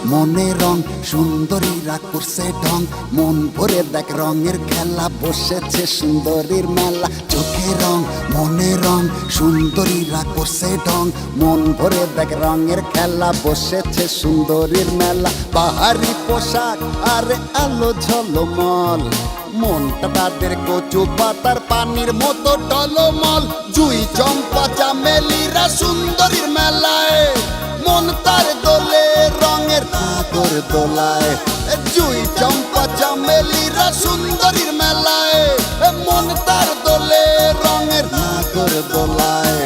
মনে রং সুন্দরীরা করছে ঢং মন ভরে দেখ রঙের খেলা বসেছে সুন্দরীর মেলা চোখে রং মনে রং সুন্দরীরা করছে ঢং মন ভরে দেখ রঙের খেলা বসেছে সুন্দরীর মেলা বাহারি পোশাক আর আলো ঝলমল মনটা তাদের কচু পাতার পানির মতো টলমল জুই চম্পা চামেলিরা সুন্দরীর মেলায় মন তার দোলে রঙের নাগর দোলায় জুই চম্পা চামেলিরা সুন্দরীর মেলায় মন তার দোলে রঙের নাগর দোলায়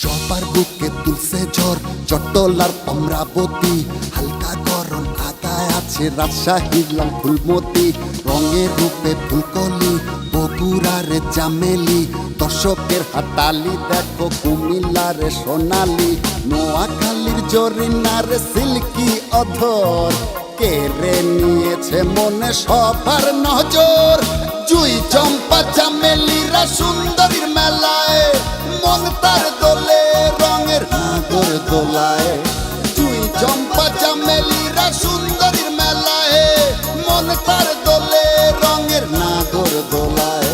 সবার বুকে তুলছে ঝড় চট্টলার অমরাবতী হালকা গরম আগায় আছে রাজশাহীর লাল ফুলমতি রঙের রূপে ফুলকলি বগুড়ারে চামেলি দর্শকের হাতালি দেখো কুমিল্লারে সোনালি নোয়াখালীর জরিনারে সিল্কি অধর কেড়ে নিয়েছে মনে সবার নজর জুই চম্পা চামেলিরা সুন্দরীর মেলায় মন তার দোলে রঙের নাগর দোলায় জুই চম্পা চামেলিরা সুন্দরীর মেলায় মন তার দোলে রঙের নাগর দোলায়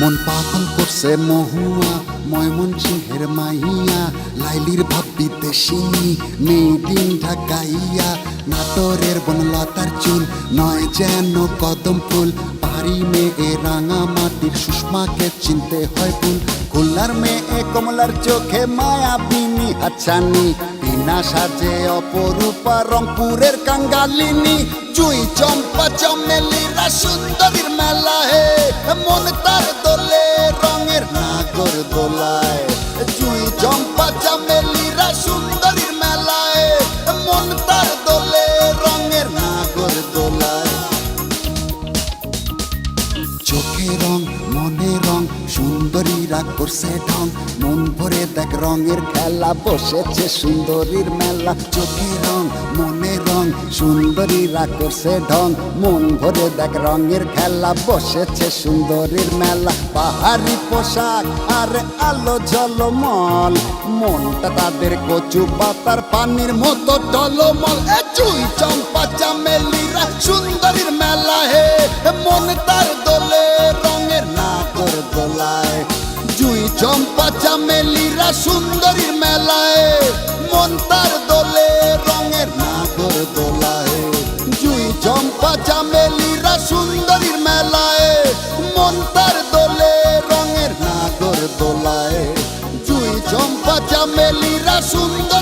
মন পাগল করছে মহুয়া ময়মনসিংহের মাইয়া লাইলির ভাবিতে সিনি মেডিন ঢাকাইয়া নাটোরের বনলতার চুল নয় যেন কদম ফুল পাহাড়ি মেয়ে রাঙা মাটির সুষমাকে চিনতে হয় ফুল খুলনার মেয়ে কমলার চোখে মায়াবিনী হাছানি বিনা সাজে অপরূপা রংপুরের কাঙ্গালিনী জুই চম্পা চামেলিরা সুন্দরীর মেলা হে মন তার দোলে রঙের নাগর দোলায় জুই চম্পা চামেলিরা সুন্দরীর মেলায় মন তার দোলে রঙের নাগর দোলায় চোখে রং মনে রং সুন্দরীরা করছে ঢং মন ভরে দেখ রঙের খেলা বসেছে সুন্দরীর মেলা চোখে রং মনে রং সুন্দরীরা করছে ঢং মন ভরে দেখ রঙের খেলা বসেছে সুন্দরীর মেলা পাহাড়ি পোশাক আর আলো ঝলমল মনটা তাদের কচু পাতার পানির মতো টলমল জুই চম্পা চামেলিরা সুন্দরীর মেলা হে মন তার দোলে রঙের নাগর দোলায় জুই চম্পা চামেলিরা সুন্দরীর মেলায় মন তার দোলে রঙের নাগর দোলায় জুই চম্পা চামেলিরা সুন্দরীর মেলায় মন তার দোলে রঙের নাগর দোলায় জুই চম্পা চামেলিরা সুন্দর